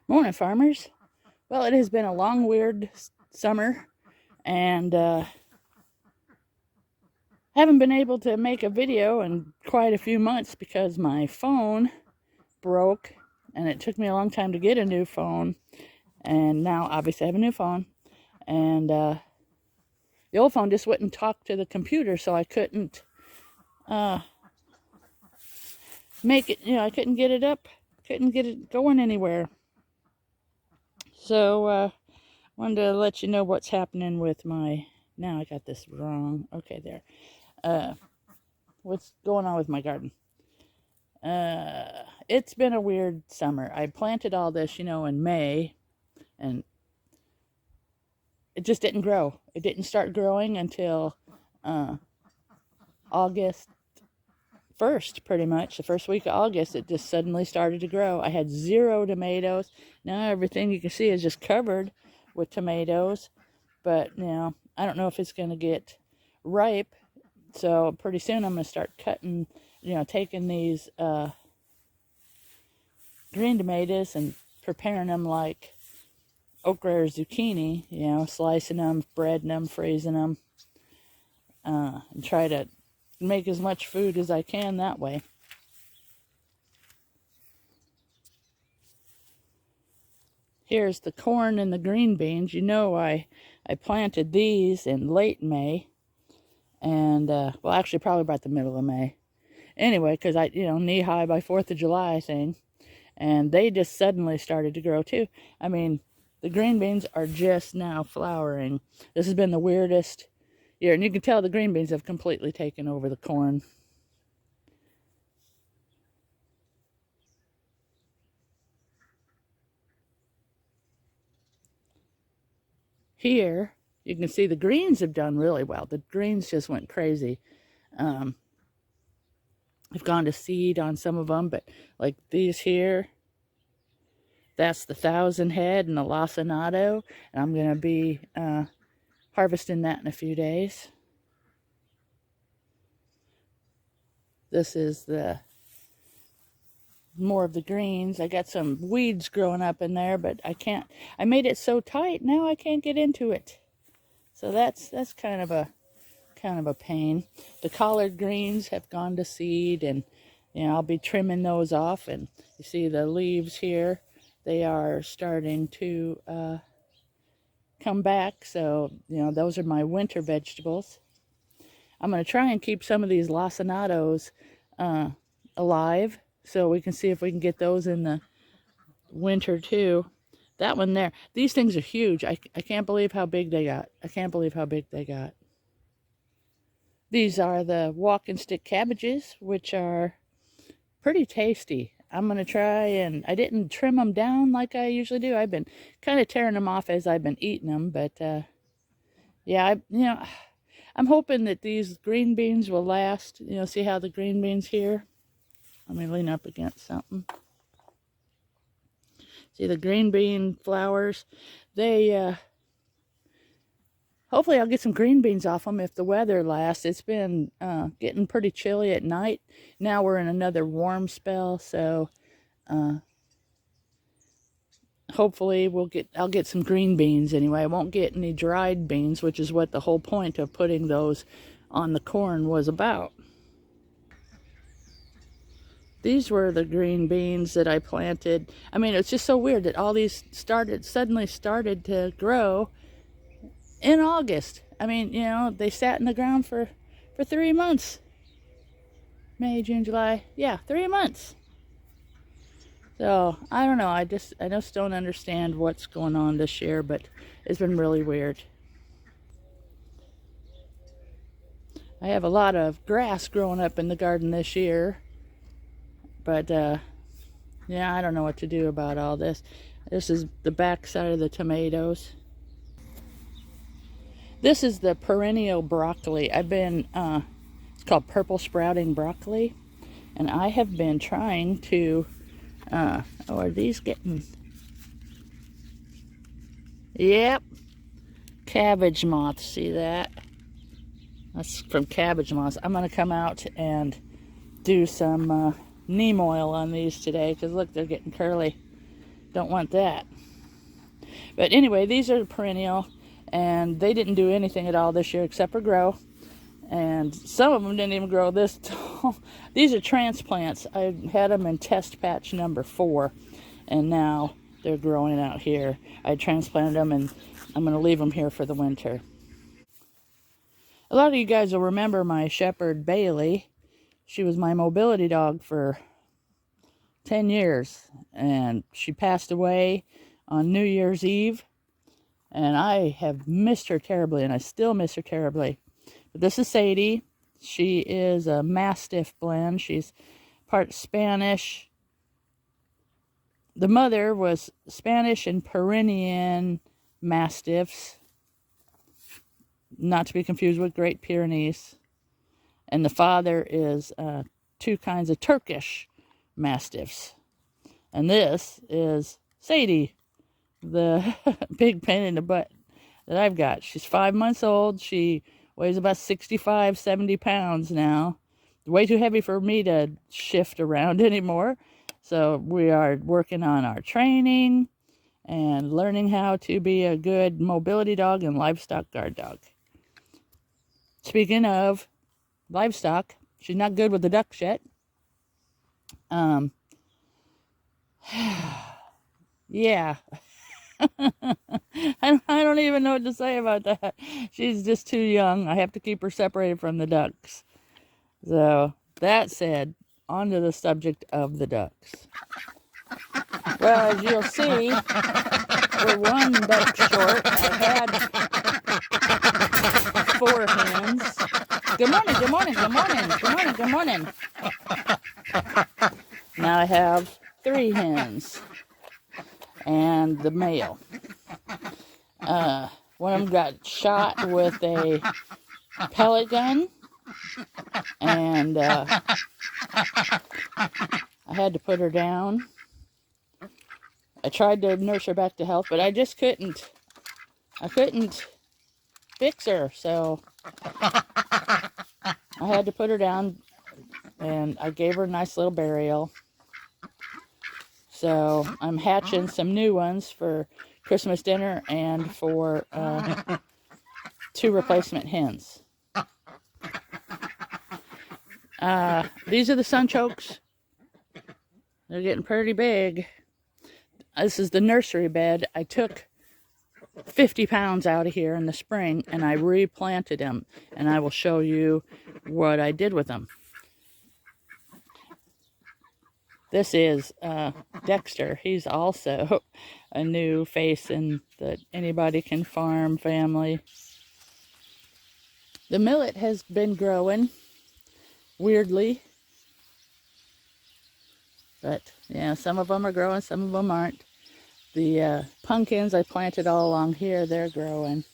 Morning, farmers. Well, it has been a long, weird summer, and haven't been able to make a video in quite a few months because my phone broke, and it took me a long time to get a new phone. And now, obviously, I have a new phone, and the old phone just wouldn't talk to the computer, so I couldn't make it. I couldn't get it up, couldn't get it going anywhere. So, wanted to let you know what's happening with my, now I got this wrong. Okay, there. What's going on with my garden? It's been a weird summer. I planted all this, in May, and it just didn't grow. It didn't start growing until August 1st, pretty much. The first week of August, it just suddenly started to grow. I had 0 tomatoes. Now everything you can see is just covered with tomatoes. But, I don't know if it's going to get ripe. So pretty soon I'm going to start cutting, taking these green tomatoes and preparing them like okra or zucchini, slicing them, breading them, freezing them, and try to make as much food as I can that way. Here's the corn and the green beans. I planted these in late May, and well, actually probably about the middle of May. Anyway, because I, knee high by 4th of July thing, and they just suddenly started to grow too. I mean, the green beans are just now flowering. This has been the weirdest year, and you can tell the green beans have completely taken over the corn. Here, you can see the greens have done really well. The greens just went crazy. I've gone to seed on some of them, but like these here, that's the 1,000 head and the lacinato, and I'm going to be harvesting that in a few days. This is the more of the greens. I got some weeds growing up in there, but I made it so tight now I can't get into it. So that's kind of a pain. The collard greens have gone to seed, and I'll be trimming those off. And you see the leaves here, they are starting to come back. So those are my winter vegetables. I'm going to try and keep some of these lacinatos alive, so we can see if we can get those in the winter too. That one there, these things are huge. I can't believe how big they got. I can't believe how big they got. These are the walking stick cabbages, which are pretty tasty. I'm going to try, and I didn't trim them down like I usually do. I've been kind of tearing them off as I've been eating them, but yeah, I'm hoping that these green beans will last. See how the green beans here? Let me lean up against something. See the green bean flowers? They, hopefully I'll get some green beans off them if the weather lasts. It's been getting pretty chilly at night. Now we're in another warm spell, so hopefully I'll get some green beans anyway. I won't get any dried beans, which is what the whole point of putting those on the corn was about. These were the green beans that I planted. I mean, it's just so weird that all these suddenly started to grow in August. I mean, they sat in the ground for 3 months. May, June, July. Yeah, 3 months. So, I don't know. I just don't understand what's going on this year, but it's been really weird. I have a lot of grass growing up in the garden this year. But, yeah, I don't know what to do about all this. This is the back side of the tomatoes. This is the perennial broccoli. It's called purple sprouting broccoli. And I have been trying to, are these getting, yep, cabbage moths, see that? That's from cabbage moths. I'm going to come out and do some neem oil on these today, because look, they're getting curly. Don't want that. But anyway, these are perennial, and they didn't do anything at all this year except for grow. And some of them didn't even grow this tall. These are transplants. I had them in test patch number 4, and now they're growing out here. I transplanted them, and I'm going to leave them here for the winter. A lot of you guys will remember my shepherd, Bailey. She was my mobility dog for 10 years, and she passed away on New Year's Eve, and I have missed her terribly, and I still miss her terribly. But this is Sadie. She is a Mastiff blend. She's part Spanish. The mother was Spanish and Pyrenean Mastiffs, not to be confused with Great Pyrenees. And the father is 2 kinds of Turkish Mastiffs. And this is Sadie, the big pain in the butt that I've got. She's 5 months old. She weighs about 65, 70 pounds now. Way too heavy for me to shift around anymore. So we are working on our training and learning how to be a good mobility dog and livestock guard dog. Speaking of livestock, she's not good with the ducks yet. Yeah. I don't even know what to say about that. She's just too young. I have to keep her separated from the ducks. So, that said, on to the subject of the ducks. Well, as you'll see, we're 1 duck short. I had 4 hens. Good morning, good morning, good morning, good morning, good morning. Now I have 3 hens and the male. One of them got shot with a pellet gun, and I had to put her down. I tried to nurse her back to health, but I just couldn't. I couldn't fix her, so I had to put her down, and I gave her a nice little burial. So I'm hatching some new ones for Christmas dinner and for 2 replacement hens. These are the Sunchokes. They're getting pretty big. This is the nursery bed. I took 50 pounds out of here in the spring, and I replanted them, and I will show you what I did with them. This is Dexter. He's also a new face in the Anybody Can Farm family. The millet has been growing, weirdly. But, yeah, some of them are growing, some of them aren't. The pumpkins I planted all along here, they're growing.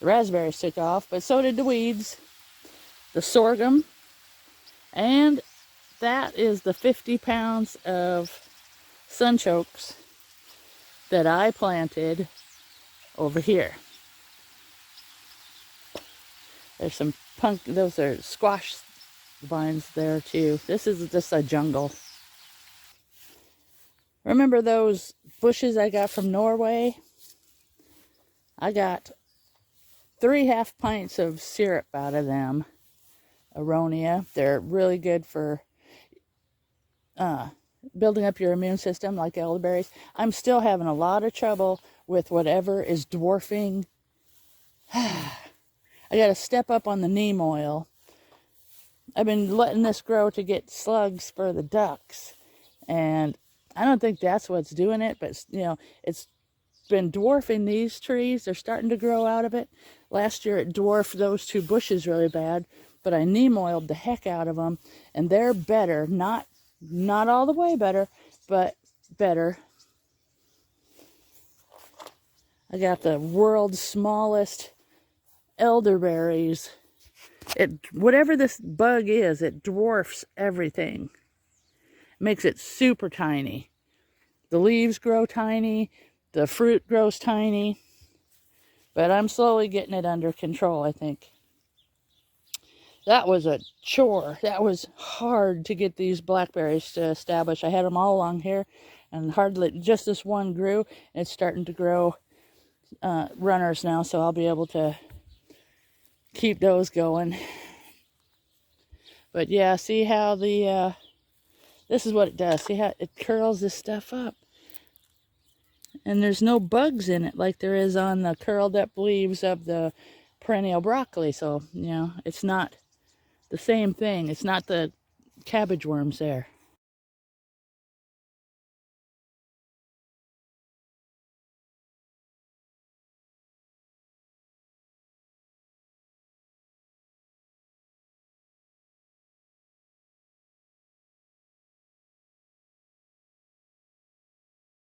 The raspberries took off, but so did the weeds. The sorghum. And that is the 50 pounds of sunchokes that I planted over here. There's some those are squash vines there too. This is just a jungle. Remember those bushes I got from Norway? I got 3 half pints of syrup out of them. Aronia. They're really good for building up your immune system like elderberries. I'm still having a lot of trouble with whatever is dwarfing. I got to step up on the neem oil. I've been letting this grow to get slugs for the ducks, and I don't think that's what's doing it, but you know, it's been dwarfing these trees. They're starting to grow out of it. Last year it dwarfed those 2 bushes really bad, but I neem oiled the heck out of them, and they're better. Not all the way better, but better. I got the world's smallest elderberries. Whatever this bug is, it dwarfs everything. Makes it super tiny. The leaves grow tiny, the fruit grows tiny, but I'm slowly getting it under control, I think. That was a chore. That was hard to get these blackberries to establish. I had them all along here, and hardly just this one grew. It's starting to grow runners now, so I'll be able to keep those going. But yeah, see how the this is what it does. See how it curls this stuff up, and there's no bugs in it like there is on the curled up leaves of the perennial broccoli. So you know, it's not the same thing. It's not the cabbage worms there.